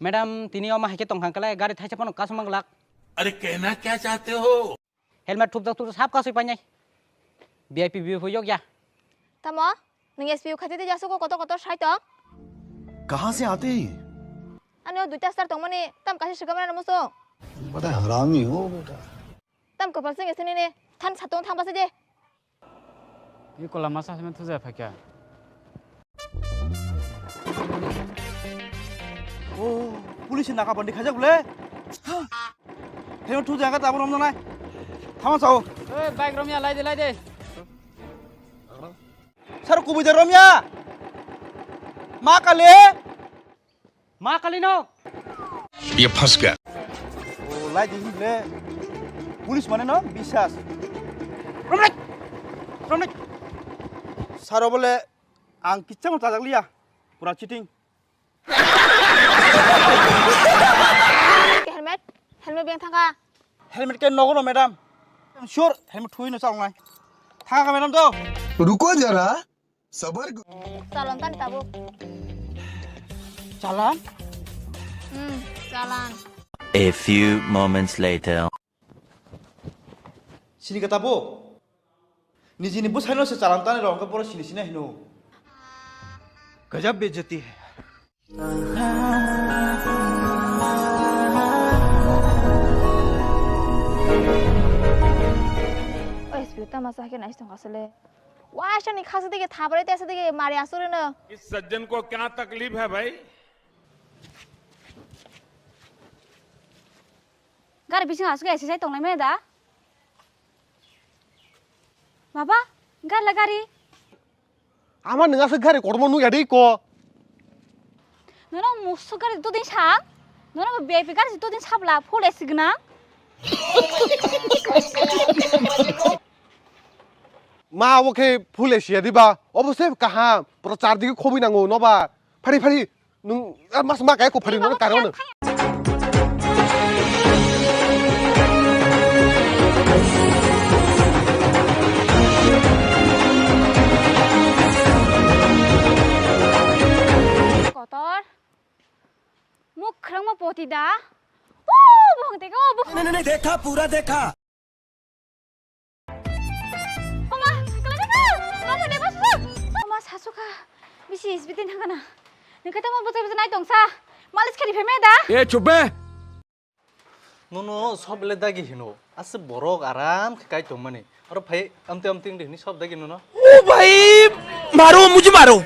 Madam तिनी अमा हाइके तंग हांकले गाड़ी थाइसे पन कास मंगलाक अरे कहना क्या चाहते हो? हेलमेट ठुप तू साफ कासै पाइनाय वीआईपी व्यू होयो क्या तमो नों एसपीयू खाते जासो को कत साइट कहाँ से आते हैं? अने दुइटा स्टार तंग मने तम कासे सिगामना नमसो बड़ा हरामी हो बेटा। तम को परसे एसने ने थान सातों थांबासे जे ये कोला मसा में तुझे फक्या ओ पुलिस नाका बंदी खाजा बोले हेम ठू जागा ताबो रम ना थामा साओ ओए बाइक रमिया लाई दे सर कुबुज रमिया मा कालिनो ये फंस गया। ओ लाई दिहि बोले पुलिस माने न विश्वास रमनाय सारो बोले आं किच्चा मत जागलिया पूरा चीटिंग हेलमेट बेंग थांगा हेलमेट के नगो न मैडम श्योर हेलमेट ठुई न चालनाय थांगा मैडम तो रुको जरा सबर चालन तान ताबो चालान चालान A few moments later. सिनी कताबो निजिनि बुसाइनो से चालान ताने रंग पर सिनी सिना हिनो गजब बेइज्जती है एसपीयू तमासा के नाइस तंग असले वाशनी खासे देके थाबरे तेसे देके मारे आसुरे न इस सज्जन को क्या तकलीफ है भाई? गारि बिसिं आसुके एसे साइ तंनाय मेदा माबा गारला गारि आमा नोंहासो गारि गरम नुयादै क नोंनाव मुसु गारि तो दिन सा नोंनाव वीआईपी गारि तो दिन साबला फलेसिगना मा ओके फुल एशिया दिबा अबसे कहा प्रचार दिगे खबि नांगौ नबा फारि फारि नों मास मा गाय को फारि न कारन kotor मुख खरंग पोती दा ओ भंगते को नहीं देखा पूरा देखा Oma, kalau gitu, mama deh masuk. Oma sasuka, bisi isbitin hangana. Nih kata mau betul-betul naik dong sa. Malis kali pemeda. ये चुप है। नो नो सब ले दागी हिनो आसे बरक आराम खाय तो माने और भाई अमते अमतिंग देनि सब दागी नो ओ भाई मारो मुझे मारो